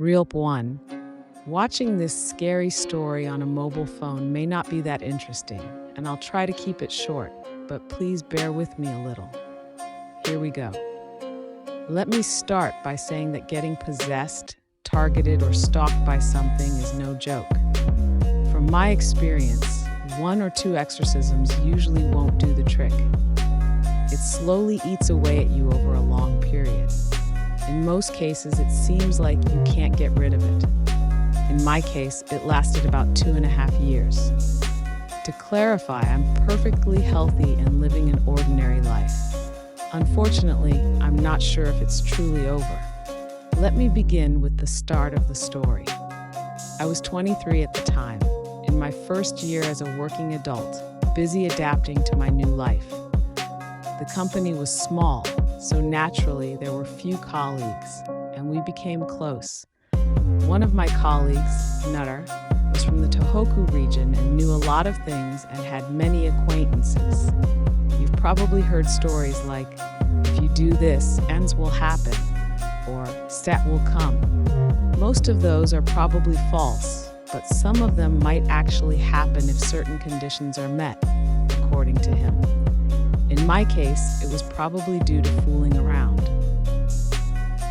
Real one. Watching this scary story on a mobile phone may not be that interesting, and I'll try to keep it short, but please bear with me a little. Here we go. Let me start by saying that getting possessed, targeted, or stalked by something is no joke. From my experience, 1 or 2 exorcisms usually won't do the trick. It slowly eats away at you over a long period. In most cases, it seems like you can't get rid of it. In my case, it lasted about 2.5 years. To clarify, I'm perfectly healthy and living an ordinary life. Unfortunately, I'm not sure if it's truly over. Let me begin with the start of the story. I was 23 at the time, in my first year as a working adult, busy adapting to my new life. The company was small, so naturally there were few colleagues, and we became close. One of my colleagues, Nutter, was from the Tohoku region and knew a lot of things and had many acquaintances. You've probably heard stories like, if you do this, ends will happen, or stat will come. Most of those are probably false, but some of them might actually happen if certain conditions are met, according to him. In my case, it was probably due to fooling around.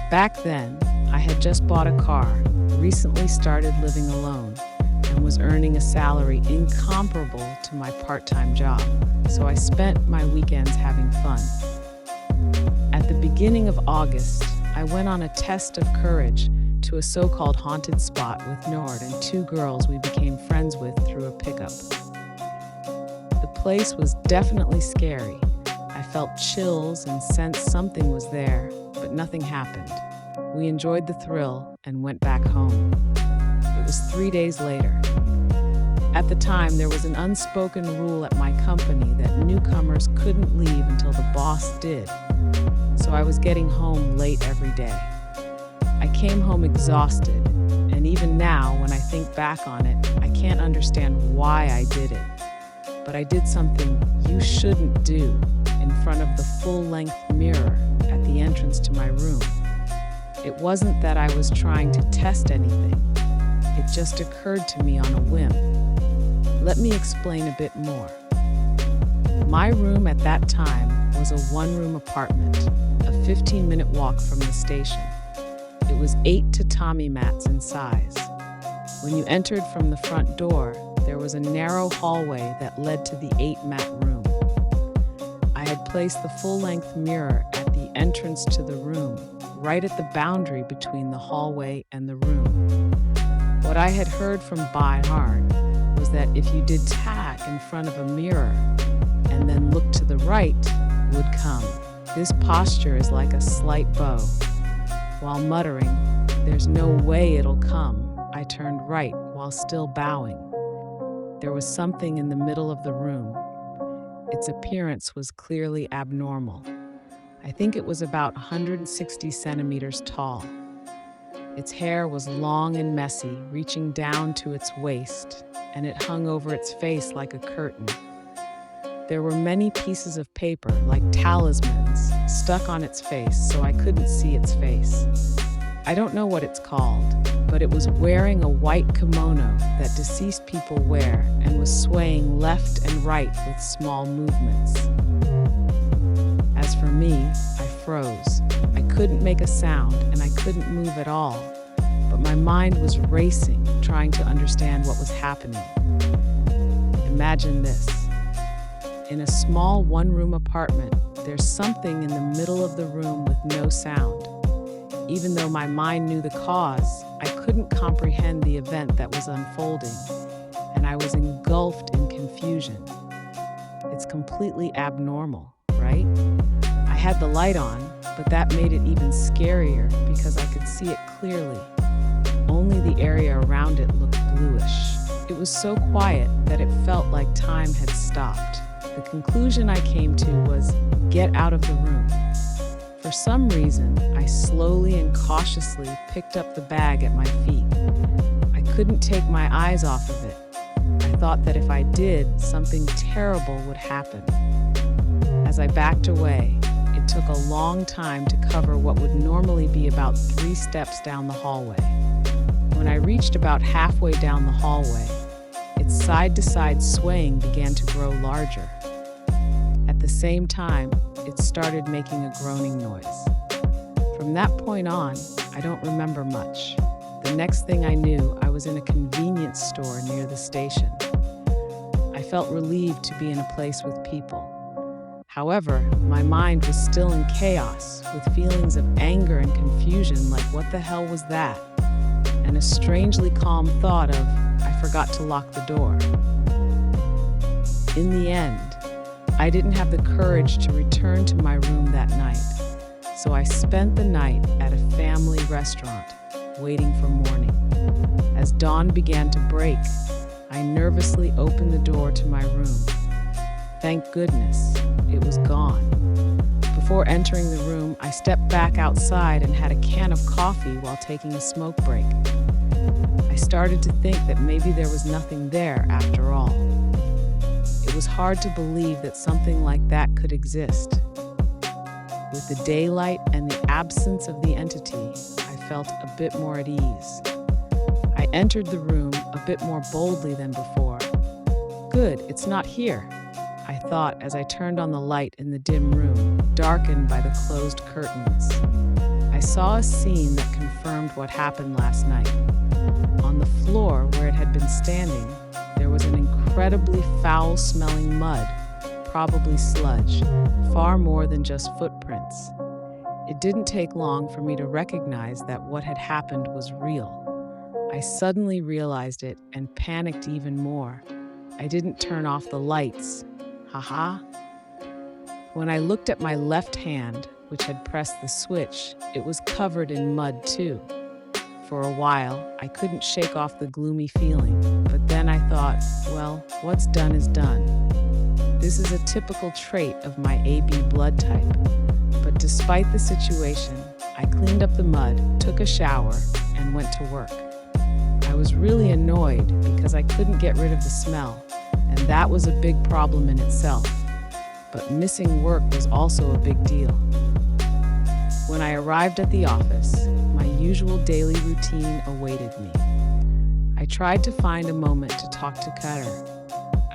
Back then, I had just bought a car, recently started living alone, and was earning a salary incomparable to my part-time job, so I spent my weekends having fun. At the beginning of August, I went on a test of courage to a so-called haunted spot with Nord and 2 girls we became friends with through a pickup. The place was definitely scary. I felt chills and sensed something was there, but nothing happened. We enjoyed the thrill and went back home. It was 3 days later. At the time, there was an unspoken rule at my company that newcomers couldn't leave until the boss did, so I was getting home late every day. I came home exhausted, and even now, when I think back on it, I can't understand why I did it. But I did something you shouldn't do in front of the full-length mirror at the entrance to my room. It wasn't that I was trying to test anything. It just occurred to me on a whim. Let me explain a bit more. My room at that time was a 1-room apartment, a 15-minute walk from the station. It was 8 tatami mats in size. When you entered from the front door, there was a narrow hallway that led to the 8-mat room. I had placed the full-length mirror at the entrance to the room, right at the boundary between the hallway and the room. What I had heard from Bihard was that if you did tag in front of a mirror and then looked to the right, would come. This posture is like a slight bow. While muttering, "There's no way it'll come," I turned right while still bowing. There was something in the middle of the room. Its appearance was clearly abnormal. I think it was about 160 centimeters tall. Its hair was long and messy, reaching down to its waist, and it hung over its face like a curtain. There were many pieces of paper, like talismans, stuck on its face, so I couldn't see its face. I don't know what it's called, but it was wearing a white kimono that deceased people wear and was swaying left and right with small movements. As for me, I froze. I couldn't make a sound and I couldn't move at all, but my mind was racing, trying to understand what was happening. Imagine this. In a small 1-room apartment, there's something in the middle of the room with no sound. Even though my mind knew the cause, I couldn't comprehend the event that was unfolding, and I was engulfed in confusion. It's completely abnormal, right? I had the light on, but that made it even scarier because I could see it clearly. Only the area around it looked bluish. It was so quiet that it felt like time had stopped. The conclusion I came to was, get out of the room. For some reason, I slowly and cautiously picked up the bag at my feet. I couldn't take my eyes off of it. I thought that if I did, something terrible would happen. As I backed away, it took a long time to cover what would normally be about 3 steps down the hallway. When I reached about halfway down the hallway, its side-to-side swaying began to grow larger. At the same time, it started making a groaning noise. From that point on, I don't remember much. The next thing I knew, I was in a convenience store near the station. I felt relieved to be in a place with people. However, my mind was still in chaos, with feelings of anger and confusion like what the hell was that? And a strangely calm thought of, I forgot to lock the door. In the end, I didn't have the courage to return to my room that night, so I spent the night at a family restaurant, waiting for morning. As dawn began to break, I nervously opened the door to my room. Thank goodness, it was gone. Before entering the room, I stepped back outside and had a can of coffee while taking a smoke break. I started to think that maybe there was nothing there after all. It was hard to believe that something like that could exist. With the daylight and the absence of the entity, I felt a bit more at ease. I entered the room a bit more boldly than before. Good, it's not here, I thought as I turned on the light in the dim room, darkened by the closed curtains. I saw a scene that confirmed what happened last night. On the floor where it had been standing, there was an incredibly foul-smelling mud, probably sludge, far more than just footprints. It didn't take long for me to recognize that what had happened was real. I suddenly realized it and panicked even more. I didn't turn off the lights. Haha. When I looked at my left hand, which had pressed the switch, it was covered in mud too. For a while, I couldn't shake off the gloomy feeling, but then I thought, well, what's done is done. This is a typical trait of my AB blood type. But despite the situation, I cleaned up the mud, took a shower, and went to work. I was really annoyed because I couldn't get rid of the smell, and that was a big problem in itself. But missing work was also a big deal. When I arrived at the office, my usual daily routine awaited me. I tried to find a moment to talk to Cutter.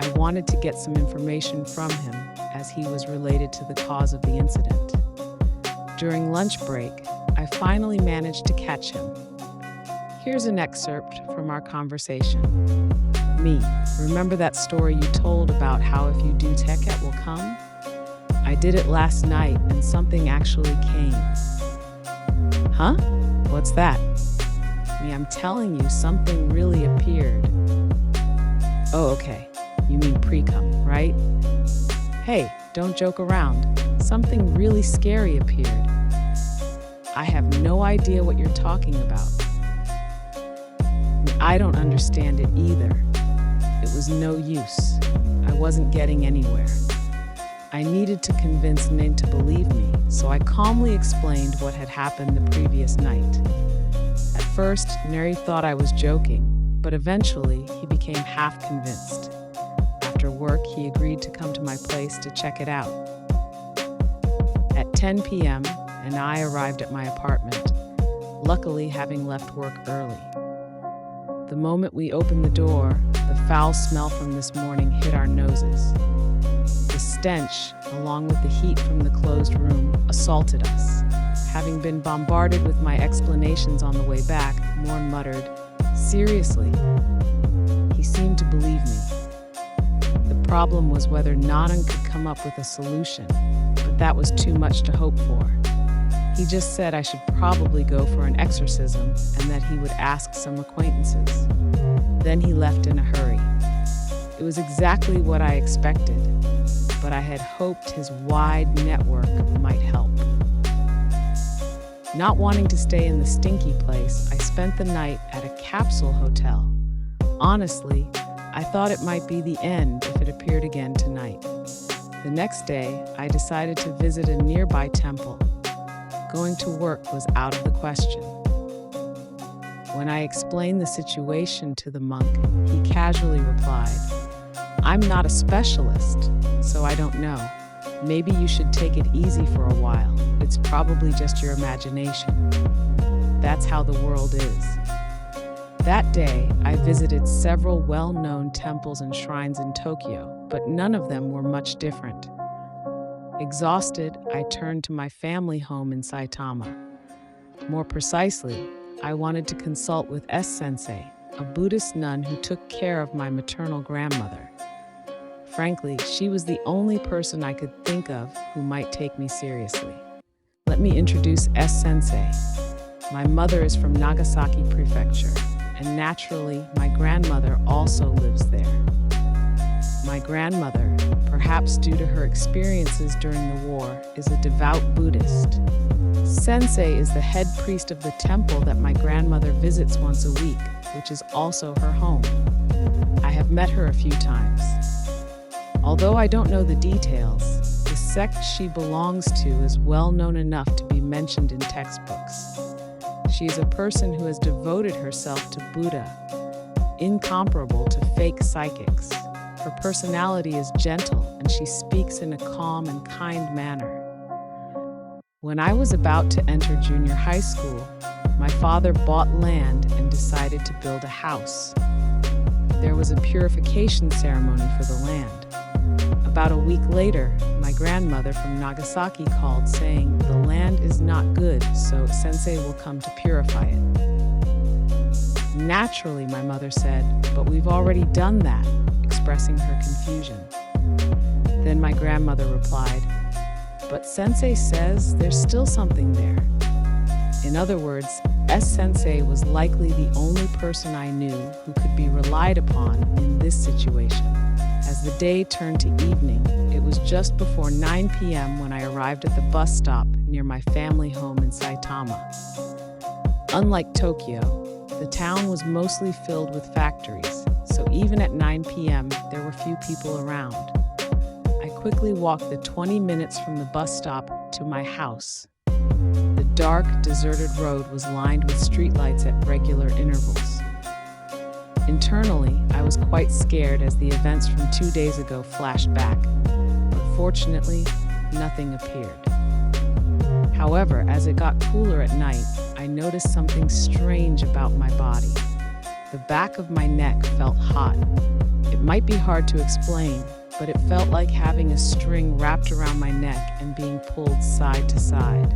I wanted to get some information from him as he was related to the cause of the incident. During lunch break, I finally managed to catch him. Here's an excerpt from our conversation. Me, remember that story you told about how if you do tech, it will come? I did it last night and something actually came. Huh? What's that? Me, I'm telling you, something really appeared. Oh, okay. You mean pre-cum, right? Hey, don't joke around. Something really scary appeared. I have no idea what you're talking about. I don't understand it either. It was no use. I wasn't getting anywhere. I needed to convince Nin to believe me, so I calmly explained what had happened the previous night. At first, Neri thought I was joking, but eventually he became half convinced. After work, he agreed to come to my place to check it out. At 10 p.m., and I arrived at my apartment, luckily having left work early. The moment we opened the door, the foul smell from this morning hit our noses. The stench, along with the heat from the closed room, assaulted us. Having been bombarded with my explanations on the way back, Morn muttered, "Seriously?" He seemed to believe me. The problem was whether Nanan could come up with a solution, but that was too much to hope for. He just said I should probably go for an exorcism and that he would ask some acquaintances. Then he left in a hurry. It was exactly what I expected, but I had hoped his wide network might help. Not wanting to stay in the stinky place, I spent the night at a capsule hotel. Honestly, I thought it might be the end if it appeared again tonight. The next day, I decided to visit a nearby temple. Going to work was out of the question. When I explained the situation to the monk, he casually replied, "I'm not a specialist, so I don't know. Maybe you should take it easy for a while. It's probably just your imagination." That's how the world is. That day, I visited several well-known temples and shrines in Tokyo, but none of them were much different. Exhausted, I turned to my family home in Saitama. More precisely, I wanted to consult with S-sensei, a Buddhist nun who took care of my maternal grandmother. Frankly, she was the only person I could think of who might take me seriously. Let me introduce S-sensei. My mother is from Nagasaki Prefecture, and naturally, my grandmother also lives there. My grandmother, perhaps due to her experiences during the war, is a devout Buddhist. Sensei is the head priest of the temple that my grandmother visits once a week, which is also her home. I have met her a few times. Although I don't know the details, the sect she belongs to is well known enough to be mentioned in textbooks. She is a person who has devoted herself to Buddha, incomparable to fake psychics. Her personality is gentle, and she speaks in a calm and kind manner. When I was about to enter junior high school, my father bought land and decided to build a house. There was a purification ceremony for the land. About a week later, my grandmother from Nagasaki called saying the land is not good, so Sensei will come to purify it. Naturally, my mother said, but we've already done that, expressing her confusion. Then my grandmother replied, but Sensei says there's still something there. In other words, S-sensei was likely the only person I knew who could be relied upon in this situation. As the day turned to evening, it was just before 9 p.m. when I arrived at the bus stop near my family home in Saitama. Unlike Tokyo, the town was mostly filled with factories, so even at 9 p.m., there were few people around. I quickly walked the 20 minutes from the bus stop to my house. The dark, deserted road was lined with streetlights at regular intervals. Internally, I was quite scared as the events from 2 days ago flashed back, but fortunately, nothing appeared. However, as it got cooler at night, I noticed something strange about my body. The back of my neck felt hot. It might be hard to explain, but it felt like having a string wrapped around my neck and being pulled side to side.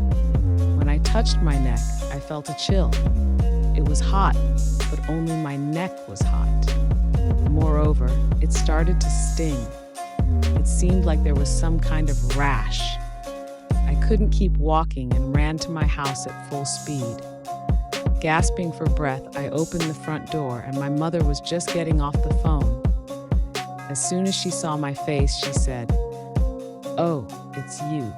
When I touched my neck, I felt a chill. It was hot, but only my neck was hot. Moreover, it started to sting. It seemed like there was some kind of rash. I couldn't keep walking and ran to my house at full speed. Gasping for breath, I opened the front door and my mother was just getting off the phone. As soon as she saw my face, she said, "Oh, it's you.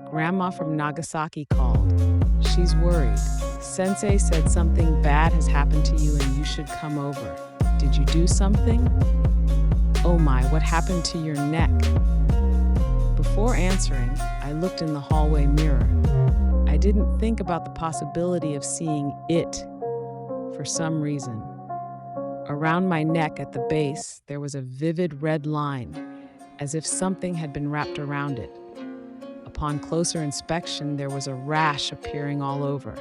Grandma from Nagasaki called. She's worried. Sensei said something bad has happened to you and you should come over. Did you do something? Oh my, what happened to your neck?" Before answering, I looked in the hallway mirror. I didn't think about the possibility of seeing it for some reason. Around my neck at the base, there was a vivid red line, as if something had been wrapped around it. Upon closer inspection, there was a rash appearing all over.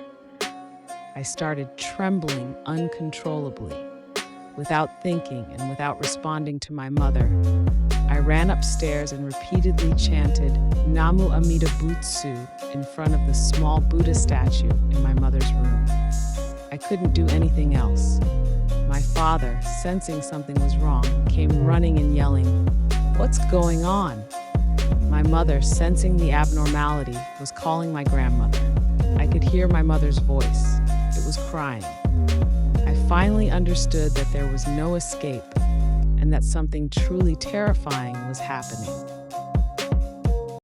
I started trembling uncontrollably. Without thinking and without responding to my mother, I ran upstairs and repeatedly chanted Namu Amida Butsu in front of the small Buddha statue in my mother's room. I couldn't do anything else. My father, sensing something was wrong, came running and yelling, "What's going on?" My mother, sensing the abnormality, was calling my grandmother. I could hear my mother's voice. It was crying. I finally understood that there was no escape and that something truly terrifying was happening.